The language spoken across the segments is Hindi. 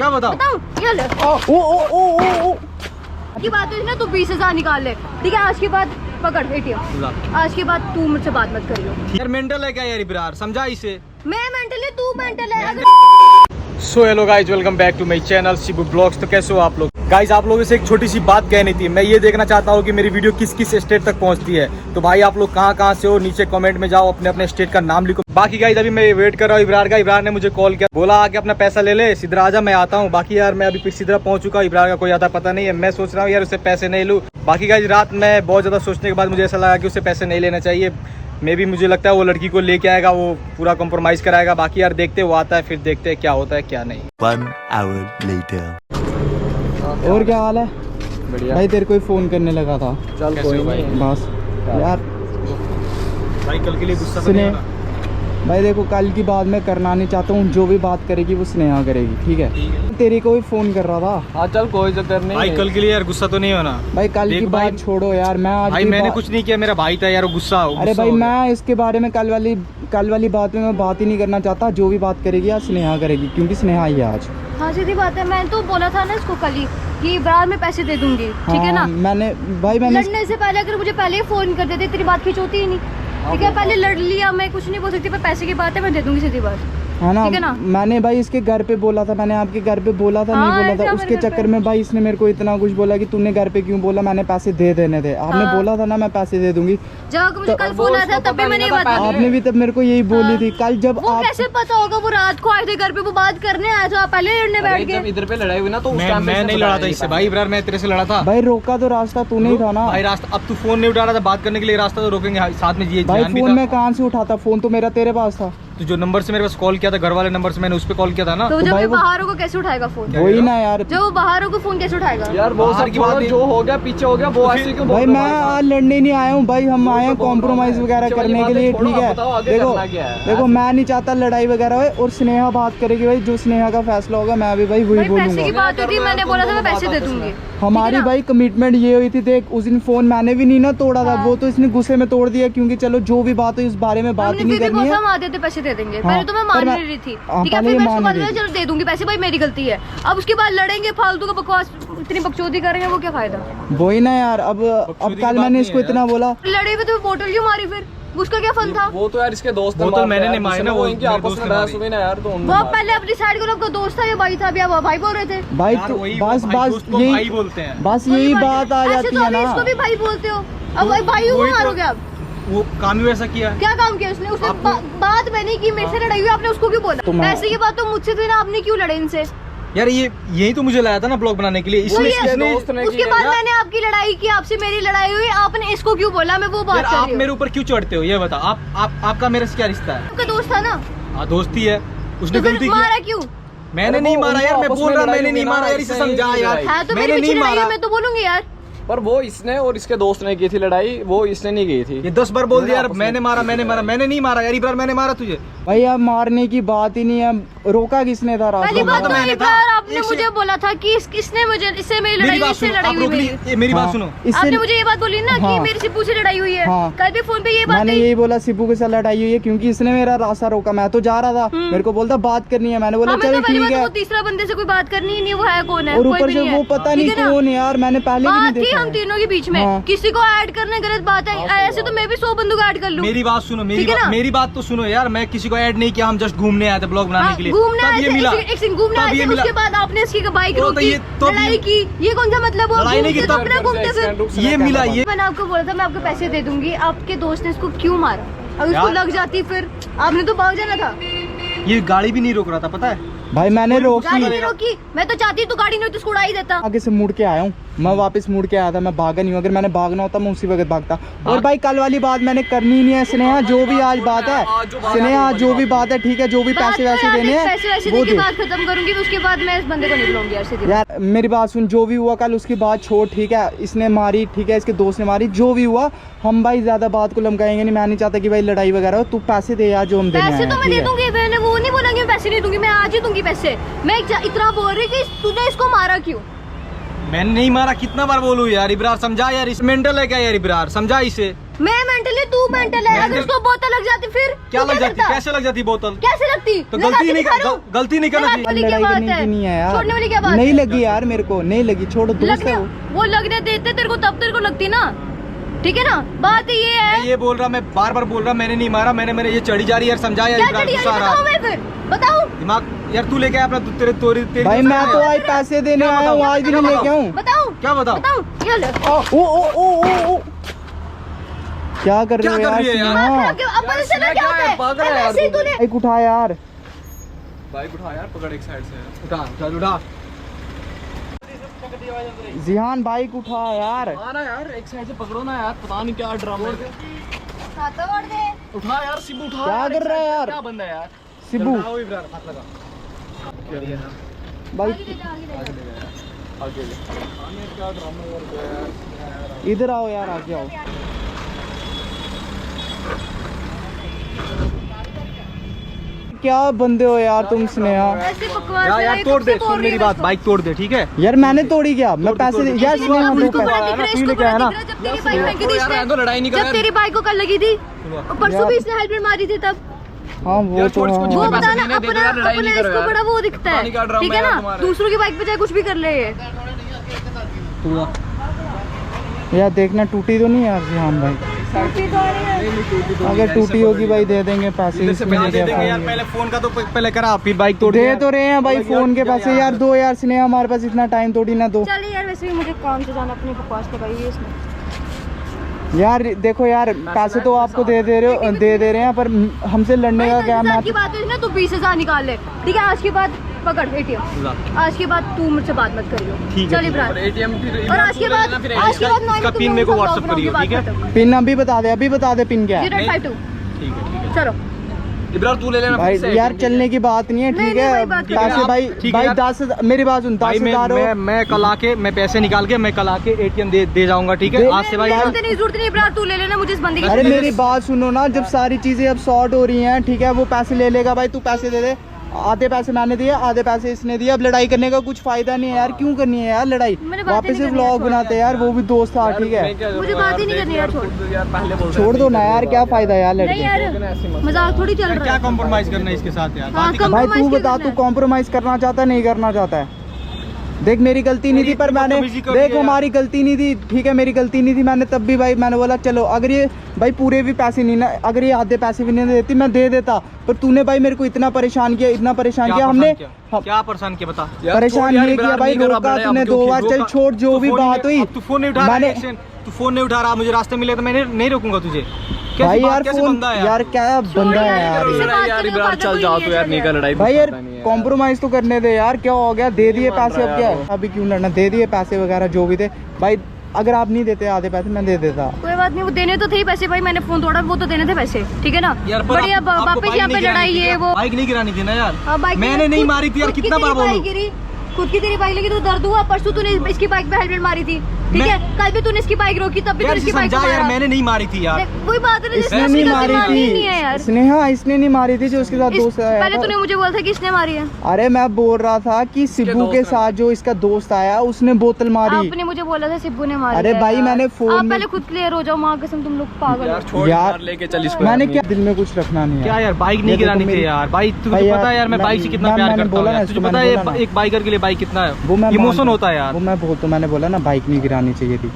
क्या बताओ? ये ले। ओ की बात है ना, तू 20,000 निकाल ले, ठीक है? आज के बाद पकड़ ATM, आज के बाद तू मुझसे बात मत करियो। यार मेंटल है क्या यार इब्रार, समझा इसे। मैं मेंटल है, तू मेंटल है। So hello guys, welcome back to my channel Shibu blogs. तो कैसे हो आप लोग? गाइज आप लोगों से एक छोटी सी बात कहनी थी। मैं ये देखना चाहता हूँ कि मेरी वीडियो किस किस स्टेट तक पहुँचती है। तो भाई आप लोग कहाँ से हो, नीचे कमेंट में जाओ, अपने अपने स्टेट का नाम लिखो। बाकी गाइज अभी मैं वेट कर रहा हूँ इब्रार का। इब्रार ने मुझे कॉल किया, बोला आके अपना पैसा ले ले, सिद्धरा आजा, मैं आता हूँ। बाकी यार मैं अभी सिद्धरा पहुँच चुका हूँ, इब्रार का कोई आता पता नहीं है। मैं सोच रहा हूँ यार उससे पैसे नहीं लूँ। बाकी गाइज रात में बहुत ज़्यादा सोचने के बाद मुझे ऐसा लगा कि उससे पैसे नहीं लेना चाहिए। मे भी मुझे लगता है वो लड़की को लेके आएगा, वो पूरा कॉम्प्रोमाइज़ कराएगा। बाकी यार देखते वो आता है, फिर देखते हैं क्या होता है क्या नहीं। 1 hour later. और क्या हाल है? बढ़िया भाई तेरे को ही फोन करने लगा था। चल कोई नहीं बस यार भाई, कल के लिए गुस्सा तो सुने नहीं होना। भाई, देखो कल की बात मैं करना नहीं चाहता हूँ। जो भी बात करेगी वो स्नेहा करेगी, ठीक है? तेरे को ही फोन कर रहा था। हाँ चल कोई चक्कर नहीं भाई कल के लिए यार गुस्सा तो नहीं होना। भाई कल की देख भाई, बात छोड़ो यार। मैं आज भाई की मैंने बात- कुछ नहीं किया, मेरा भाई था यार, वो गुस्सा हो। अरे भाई मैं इसके बारे में कल वाली बात में मैं बात ही नहीं करना चाहता। जो भी बात करेगी आज स्नेहा करेगी, क्योंकि स्नेहा आई है आज। हाँ सीधी बात है, मैंने तो बोला था ना इसको कल ही कि इब्रार में पैसे दे दूंगी, ठीक है ना? हाँ, मैंने लड़ने से पहले अगर मुझे पहले ही फोन कर देते, तेरी बात खींच होती ही नहीं, ठीक है? पहले लड़ लिया, मैं कुछ नहीं बोल सकती, पर पैसे की बात है, मैं दे दूंगी सीधी बात, है ना? ठीक है ना? मैंने भाई इसके घर पे बोला था, मैंने आपके घर पे बोला था, हाँ, नहीं बोला ऐसा था? मेरे उसके घर पे। चक्कर में भाई इसने मेरे को इतना कुछ बोला कि तूने घर पे क्यों बोला, मैंने पैसे दे देने थे। आपने हाँ। बोला था ना मैं पैसे दे दूंगी। जब मुझे तो कल अब फोन वो आया था उसको तब भी पता मैंने ये नहीं बात था, बोली। आपने भी तब मेरे को यही बोली हाँ। थी। कल जब वो आप कैसे पता होगा? वो रात को आए थे घर पे, वो बात करने आया था, आप पहले लड़ने बैठ जब गए। इधर पे लड़ाई हुई ना तो उस मैं टाइम पे नहीं इसने लड़ा था बताया इससे नहीं भाई। इब्रार मैं तेरे से लड़ा था भाई रोका तो रास्ता तूने ही था ना। भाई रास्ता, अब तू फोन नहीं उठा रहा था बात करने के लिए, रास्ता तो रोकेंगे साथ में। ये भाई ध्यान भी फोन था। में कहाँ से उठाता? फोन तो मेरा तेरे पास था। तो जो नंबर से मेरे पास कॉल किया था, घर वाले नंबर से, मैंने उस पे कॉल किया था ना। तो जब भाई वो वो- बाहर होगा कैसे उठाएगा फोन? वही ना यार। जब वो बाहर होगा फोन कैसे उठाएगा? यार वो बाहर सब की बात छोड़ो, नहीं। जो हो गया पीछे हो गया, वो तो ऐसे फिर- क्यों बोल भाई रहे मैं हो भाई साहब? आज लड़ने नहीं आया हूँ भाई। हम आए हैं बोल रहा हूँ कॉम्प्रोमाइज मैं। वगैरह पीछे वाली करने के बातें लिए, छोड़ो, ठीक आप है? बताओ आगे देखो करना क्या है? देखो मैं नहीं चाहता लड़ाई वगैरह हो, और स्नेहा बात करेगी भाई। जो स्नेहा का फैसला होगा मैं भी भाई वही भाई पैसे की बोलूंगा। बात हुई थी, मैंने बोला था मैं पैसे दे दूंगी। हमारी भाई कमिटमेंट ये हुई थी। देख उस दिन फोन मैंने भी नहीं ना तोड़ा था, हाँ। वो तो इसने गुस्से में तोड़ दिया। क्योंकि चलो जो भी बात हुई उस बारे में बात हमने ही नहीं फिर भी करनी बोला है। हम आधे आधे पैसे दे देंगे। हाँ, पहले तो मैं पर मान मैं- नहीं रही थी, हाँ, ठीक है? पहले फिर ये मैं उसको मान बाद नहीं में रही चलो दे दूंगी पैसे, भाई मेरी गलती है। अब उसके बाद लड़ेंगे फालतू का बकवास, इतनी बकचोदी करेंगे, वो क्या फायदा? वही ना यार। अब की कल बात मैंने नहीं इसको है इतना बोला। लड़े हुए तो बोतल क्यों मारी फिर? उसका क्या फन था? वो तो यार इसके दोस्त ने वो तो मारा मैंने यार, नहीं मारी ना, जिसमें वो इनकी मेरे आपस दोस्त में ने बहस मारी। हुई ना यार, तो वो उन्होंने आप मारा। पहले अपनी साइड करो, आपका दोस्त था या भाई था, अभी आप भाई बोल रहे थे। भाई यार तू वही बस भाई बस दोस्त को भाई यही बोलते हैं। बस यही भाई- बात आ ऐसे जाती तो है अभी ना। इसको भी भाई बोलते हो। अब भाई भाई को वही तो- मारोगे आप? वो काम ही वैसा किया। क्या काम किया उसने? उसने बात मैंने की, मेरे से लड़ाई हुई, आपने उसको क्यों बोला? तो मैं- पैसे की बात तो मुझसे थी ना, आपने क्यों लड़े इनसे? यार ये यही तो मुझे लाया था ना ब्लॉग बनाने के लिए। वो इसमें ये इसने दोस्त ने उसके किया बाद यार। मैंने आपकी लड़ाई की, आपसे मेरी लड़ाई हुई, आपने इसको क्यों बोला? मैं वो बात यार कर आप रही मेरे हूँ। ऊपर क्यों चढ़ते हो ये बता। आपका मेरे से क्या रिश्ता है? आपका दोस्त था ना, हाँ दोस्ती है, उसने तो फिर गलती मारा की। क्यों? मैंने अरे नहीं वो मारा यार, मैं आपस बोल में रहा लड़ाई मैंने नहीं हुई ना, मारा यार, इसे इसने समझा की यार। लड़ाई। हाँ तो मैंने मेरी नहीं पीछे लड़ाई मारा। हुई, मैं तो बोलूंगी यार। पर वो इसने और इसके दोस्त ने की थी लड़ाई, वो इसने नहीं की थी। ये 10 बार बोल दिया यार, आपस में मैंने मारा मैंने नहीं मारा यार। इब्रार मैंने मारा तुझे। भाई अब मारने की बात ही नहीं है। रोका किसने था रात पहली को? बात तो तो मैंने था। यार आपने एक मुझे बोला था कि किसने मुझे इससे मेरी मेरी लड़ाई हुई, बात इससे सुनो, लड़ाई आप हुई रोक मेरी। ली, मेरी बात हाँ। सुनो। आपने मुझे ये बात बोली ना कि हाँ। मेरी सिब्बू से लड़ाई हुई है। हाँ। कल भी फोन पे ये बात मैंने कही। यही बोला सिब्बू के साथ लड़ाई हुई है, क्योंकि इसने मेरा रास्ता रोका। मैं तो जा रहा था, मेरे को बोलता बात करनी है। मैंने बोला हमें चल तो पहली ठीक बात है। वो तीसरा बंदे से कोई बात करनी ही नहीं, वो है कौन है? और कोई ऊपर भी से नहीं है। वो पता नहीं ठीक है ना? कौन है यार, मैंने पहले भी नहीं बात थी देखा हम है। तीनों के बीच में। हाँ। किसी को ऐड करना गलत बात है। ऐसे तो मैं भी 100 बंदों को ऐड कर लूं। मेरी बात सुनो, ठीक है ना? मेरी बात तो सुनो यार। मैं किसी को ऐड नहीं किया, हम जस्ट घूमने आए थे ब्लॉग बनाने हाँ, के लिए। घूमने तब आए ये थे, मिला, एक सिंह घूमने तब आए ये थे, मिला। उसके बाद आपने इसकी बाइक तो रोकी, ये- तो ये- लड़ाई की। ये कौन सा मतलब हुआ? लड़ाई नहीं घूमते की, तो तब- अपना घूमते फिर। ये मिला ये। मैंने आपको बोला था मैं आपको पैसे दे दूंगी, आपके दोस्त ने इसको क्यों मारा? अगर उसको यार। लग जाती फिर आपने तो भाग जाना था। ये गाड़ी भी नहीं रोक रहा था, पता है? भाई मैंने गाड़ी रोकी। नहीं रोकी, मैं तो चाहती तू गाड़ी नहीं तो उसको उड़ा ही देता। आगे से मुड़ के आया हूँ, मैं वापस मुड़ के आया था। मैं भागा नहीं हूँ। अगर मैंने भागना होता मैं उसी वक्त भागता। और भाई कल वाली बात मैंने करनी ही नहीं है। स्नेहा जो भी आज बात है, स्नेहा जो भी बात है, ठीक है, जो भी बात पैसे तो वैसे यार देने देख, पैसे वैसे हैं वो दे के दे। बात खत्म करूंगी, उसके बाद मैं इस बंदे को नहीं बुलाऊंगी यार सीधी। यार मेरी बात सुन, जो भी हुआ कल उसकी बात छोड़, ठीक है? इसने मारी, ठीक है, इसके दोस्त ने मारी, जो भी हुआ हम भाई ज्यादा बात को लमकाएंगे नहीं। मैं नहीं चाहता कि भाई लड़ाई वगैरह हो। तू पैसे दे यार जो हम देने आए पैसे हैं, तो मैं ठीक दे है? दूंगी, मैंने वो नहीं बोला कि मैं पैसे नहीं दूंगी, मैं आज ही दूंगी पैसे। मैं इतना बोल रही कि तूने इसको मारा क्यों? मैंने नहीं मारा, कितना बार बोलूं यार इब्रार, समझा यार। इस मेंटल है क्या यार इब्रार, समझा इसे। मैं मेंटल है, तू मेंटल है। अगर उसको बोतल लग जाती फिर क्या तू लग जाती? करता? कैसे लग जाती बोतल? कैसे लगती? तो लगा गलती के नहीं दिखा रहा हूं। गलती नहीं करना लगा चाहिए। वाली क्या लड़ाई बात करने है? की नहीं है यार, छोड़ने वाली क्या बात नहीं है? लगी यार, मेरे को नहीं लगी, छोड़ो, दोस्त लगने है वो। लगने देते तेरे को, तब तेरे को लगती ना, ठीक है ना। बात ये मैं है, ये बोल रहा, मैं बार बार बोल रहा, मैंने नहीं मारा, मैंने ये चढ़ी जा रही है यार, समझा यार, क्या इब्रार चढ़ी गुस्सा आ रहा बताओ, है। मैं फिर बताऊं दिमाग यार तू लेके आया अपना, तेरे तेरी भाई मैं तो आज पैसे देने क्या आया हूँ, बताऊं? आज भी क्या नहीं लेके बताऊं? आऊँ। बताऊं क्या बताऊं? बताऊं क्या ले? ओ क्या कर क्या रहे हो कर यार रही है यार? स्नेहा? अब अब से ना क्या होता है? पागल है यार ऐसे ही तू। तूने बाइक उठा यार, बाइक उठा यार, पकड़ एक साइड से। उठा चल उठा। जिहान बाइक उठा यार। ना यार, एक साइड से पकड़ो ना यार, पता नहीं क्या ड्रामा है। हाथ तोड़ दे। उठा यार सिब्बू, उठा। क्या यार, कर रहा है यार? क्या बंदा है यार? सिब्बू उठाओ इब्रार, हाथ लगा। बाइक आगे ले जा, आगे ले जा। आगे ले। क्या ड्रामा यार? इधर आओ यार, आगे आओ। क्या बंदे हो यार तुम स्नेहा? ऐसे बकवास यार है, यार ये तोड़ कब दे, से बोल सुन रही मेरी है बात, उसको? बाइक तोड़ दे ठीक है। यार मैंने तोड़ी क्या? मैं पैसे तोड़, यार तोड़, स्नेहा तोड़, दो उसको बड़ा पैसे। दिख रहा है, तू इसको लेके आया बड़ा ना? दिख रहा है, जब तेरी बाइक फेंकी थी यार, इसने, तो लड़ाई नहीं कर जब यार। तेरी बाइक को कल लगी थी, और परसों भी यार। इसने हेल्मेट मारी थी तब। हाँ वो यार, तो छोड़ इसको, हाँ। वो पैसे बताना देने दे दो अपना यार, लड़ाई अपना नहीं करो इसको यार। बड़ा वो दिखता पता नहीं क्या है, ड्रामा ठीक है है यार ना। तुम्हारे। दूसरों की बाइक पे चाहे कुछ भी कर ले ये। यार देखना टूटी तो नहीं यार जिहान भाई? अगर टूटी होगी भाई दे देंगे पैसे, इधर से इसमें पैसे क्या दे देंगे यार, फायदा? पहले फोन का तो पहले करा, फिर बाइक तोड़ दे दिया। तो रहे हैं भाई यार, फोन के क्या पैसे यार? यार, दो यार स्नेहा, हमारे पास इतना टाइम थोड़ी ना दो। चल यार, वैसे भी मुझे काम से जाना, अपनी बकवास लगाई है इसने। यार देखो यार, पैसे तो आपको दे रहे हैं, पर हमसे लड़ने का क्या 10,000 मैच? की बात है ना, तू 20,000 निकाल ले, ठीक है। आज के बाद पकड़ ATM, आज के बाद तू मुझसे बात मत करियो, ठीक है, चल इब्रार। ATM फिर और आज के बाद इसका पिन मेरे को WhatsApp करियो, ठीक है? पिन अभी बता दे, अभी बता दे पिन क्या है। 052। ठीक है। चलो इब्रार तू ले लेना भाई फिर से यार ATM चलने की बात नहीं है, नहीं, ठीक नहीं, है? वही बात कर पैसे रहे भाई ठीक है भाई यार। 10,000, मेरी बात सुन, भाई 10,000 मैं कल आके मैं पैसे निकाल के मैं कल आके ATM दे जाऊंगा, ठीक है? दे- आज से भाई जरूरत नहीं इब्रार, तू ले लेना, मुझे इस बंदे की अरे जरूरत मेरी बात सुनो ना, जब सारी चीजें अब सॉर्ट हो रही हैं, ठीक है, वो पैसे ले लेगा भाई, तू पैसे दे दे। आधे पैसे मैंने दिए, आधे पैसे इसने दिए, अब लड़ाई करने का कुछ फायदा नहीं है यार, क्यों करनी है यार लड़ाई? मैंने बातें वापस नहीं से करनी है, व्लॉग छोड़ बनाते हैं यार, वो भी दोस्त था, ठीक है? मुझे बात ही नहीं करनी यार, छोड़। यार पहले बोल छोड़ दो ना यार, क्या फायदा यार नहीं लड़के? यार, मजाक थोड़ी चल रहा क्या है। कॉम्प्रोमाइज करना है इसके साथ यार? हाँ, बात ही कर- भाई तू compromise बता, क्यों तू करना है? कॉम्प्रोमाइज करना चाहता है, नहीं करना चाहता है? देख मेरी गलती नहीं थी, पर मैंने बदतमीजी कर देख दिया हमारी गलती नहीं थी, ठीक है, मेरी गलती नहीं थी, मैंने तब भी भाई मैंने बोला चलो, अगर ये भाई पूरे भी पैसे नहीं ना, अगर ये आधे पैसे भी नहीं देती मैं दे देता, पर तूने भाई मेरे को इतना परेशान किया, इतना परेशान क्या किया परेशान हमने। किया? क्या परेशान किया बता? यार, परेशान छोड़ यार, नहीं इब्रार किया भाई, नहीं कर, अब रोका लड़ाई, तूने अब 2 क्यों बार, रोका? चल छोड़, जो भी बात हुई। तू फोन नहीं उठा रहा मैंने है, तू फोन नहीं उठा रहा, मुझे रास्ते मिले तो मैं नहीं रोकूंगा तुझे। कैसी भाई बात, यार कैसे फोन बंदा है यार, क्या बंदा है यार ये? लड़ाई यार, इब्रार चल जाओ तो यार, नहीं कर लड़ाई। भाई यार पता नहीं है। कॉम्प्रोमाइज तो करने दे यार, क्या हो गया? दे दिए पैसे, अब क्या है? अभी क्यों लड़ना? दे दिए पैसे वगैरह जो भी थे भाई, अगर आप नहीं देते आधे पैसे मैं दे देता। कोई बात नहीं, वो देने तो थे ही पैसे भाई, मैंने फोन तोड़ा, वो तो देने थे पैसे, ठीक है ना। यार पर बढ़िया, आपको वापस बाइक यहाँ पे नहीं गिरानी लड़ाई थी है क्या? वो। बाइक नहीं गिरानी थी ना यार। हाँ, बाइक मैंने नहीं मारी थी यार, खुद की कितना तेरी बार बोलूं? बाइक गिरी, खुद की तेरी बाइक लगी तो दर्द हुआ। परसों तूने इसकी बाइक पे हेलमेट मारी थी, ठीक है? कल भी तूने इसकी बाइक रोकी, तब भी यार तूने इसकी बाइक को समझा यार, मारा। मैंने नहीं मारी थी यार। वही बात है ना, इसने जिसने नहीं उसकी मारी गलती नहीं है यार। थी स्नेहा, इसने नहीं मारी थी, जो उसके साथ दोस्त आया पहले था। तूने मुझे बोला था कि इसने मारी है। अरे मैं बोल रहा था कि सिब्बू के साथ जो इसका दोस्त आया उसने बोतल मारी। आपने मुझे बोला था सिब्बू ने मारी अरे है भाई यार। मैंने फोन आप में- पहले खुद क्लियर हो जाओ, माँ कसम तुम लोग पागल यार हो। छोड़ यार, यार, लेके चल इसको। मैंने यार, क्या दिल में कुछ रखना नहीं है क्या यार, बाइक नहीं ये देखो गिरानी थी मेरी- यार। भाई तुझे भाई पता है यार, मैं बाइक से कितना प्यार मैंने करता बोला हूँ ना यार। इसको, तुझे पता मैंने है बोला ना। एक बाइकर के लिए बाइक कितना वो मैं है, इमोशन मानता होता है यार। वो मैं बहुत, तो मैंने बोला ना बाइक नहीं गिरानी चाहिए थी।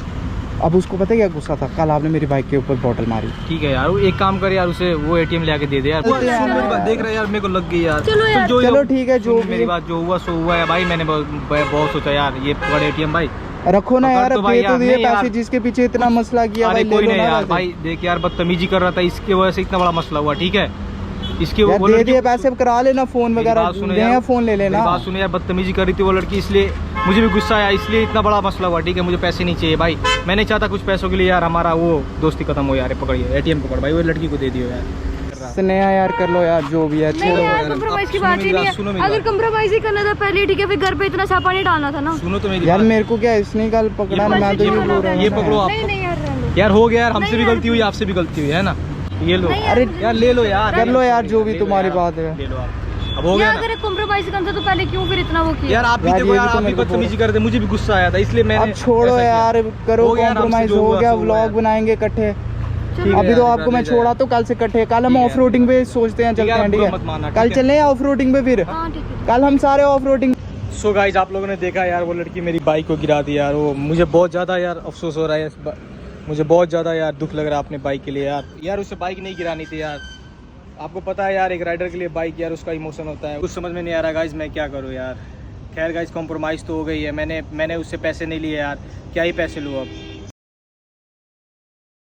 अब उसको पता है क्या गुस्सा था? कल आपने मेरी बाइक के ऊपर बोतल मारी। ठीक है यार, वो एक काम कर यार, उसे वो ATM ले आके दे दे यार। चलते हैं, सुन मेरी बात, देख रहे यार, मेरे को लग गई यार। चलो यार। जो चलो ठीक है, जो सुन मेरी भी बात, जो हुआ सो हुआ है भाई। मैंने बहुत सोचा यार, ये पकड़ ATM भाई, रखो ना पकड़ यार, तो अब भाई दे तो यार, दिए नहीं यार। पैसे, जिसके पीछे इतना मसला किया अरे भाई, कोई ले लो नहीं ना यार वैसे। भाई, देख यार बदतमीजी कर रहा था, इसकी वजह से इतना बड़ा मसला हुआ, ठीक है? इसके यार वो दे लड़की- दिए पैसे, अब करा लेना फोन मेरी वगैरह, बात सुनो नया यार, फोन ले मेरी लेना। बात सुनो यार, बदतमीजी कर रही थी वो लड़की, इसलिए मुझे भी गुस्सा आया, इसलिए इतना बड़ा मसला हुआ, ठीक है? मुझे पैसे नहीं चाहिए भाई, मैं नहीं चाहता कुछ पैसों के लिए यार हमारा वो दोस्ती खत्म हो यार। पकड़िए ATM पकड़ भाई, वो लड़की को दे दियो यार। स्नेहा यार कर लो यार, जो भी है नहीं छोड़ो यार, यार। कंप्रोमाइज की सुनो बात मेरी ही नहीं बात, सुनो है। मेरी अगर बात। कंप्रोमाइज ही करना था पहले, ठीक है, फिर घर पे इतना छापा नहीं डालना था ना। सुनो तो मेरी यार बात। मेरे को क्या इसने कल पकड़ा ना, मैं तो ये ये पकड़ो, बोल रहा ये हूँ। पकड़ो आप। नहीं नहीं यार, रहने दो। यार हो गया यार, हमसे नहीं भी यार। गलती हुई, आपसे भी गलती हुई है ना। ये लो, नहीं यार, अरे मुझे- यार ले लो यार, कर लो यार, जो भी ले लो तुम्हारी यार, बात है। ले लो आप। अब हो गया यार ना अगर कंप्रोमाइज करना था तो पहले क्यों फिर इतना वो किया? यार। आप भी यार, देखो ये भी यार, तो आप भी मेरे को बदतमीजी करते, मुझे भी गुस्सा आया था, इसलिए मैंने अब छोड़ो ऐसा किया। यार, करो हो गया यार, हमसे कॉम्प्रोमाइज, जो हो हुआ गया, सो हुआ व्लॉग यार। बनाएंगे इकट्ठे। चलो। अभी तो आपको मैं छोड़ा तो कल से इकट्ठे, कल हम ऑफ रोडिंग पे सोचते हैं चलते हैं, ठीक मत मानना, है? ठीक कल है? चलें ऑफ रोडिंग पे फिर, हाँ ठीक है। कल हम सारे ऑफ रोडिंग। सो गाइज आप लोगों ने देखा यार, वो लड़की मेरी बाइक को गिरा दी यार। वो मुझे बहुत ज़्यादा यार अफसोस हो रहा है, मुझे बहुत ज़्यादा यार दुख लग रहा है अपने बाइक के लिए यार उससे बाइक नहीं गिरानी थी यार। आपको पता है यार, एक राइडर के लिए बाइक यार उसका इमोशन होता है। कुछ समझ में नहीं आ रहा गाइज, मैं क्या करूँ यार। खैर गाइज कॉम्प्रोमाइज़ तो हो गई है, मैंने उससे पैसे नहीं लिए यार, क्या ही पैसे लूँ अब।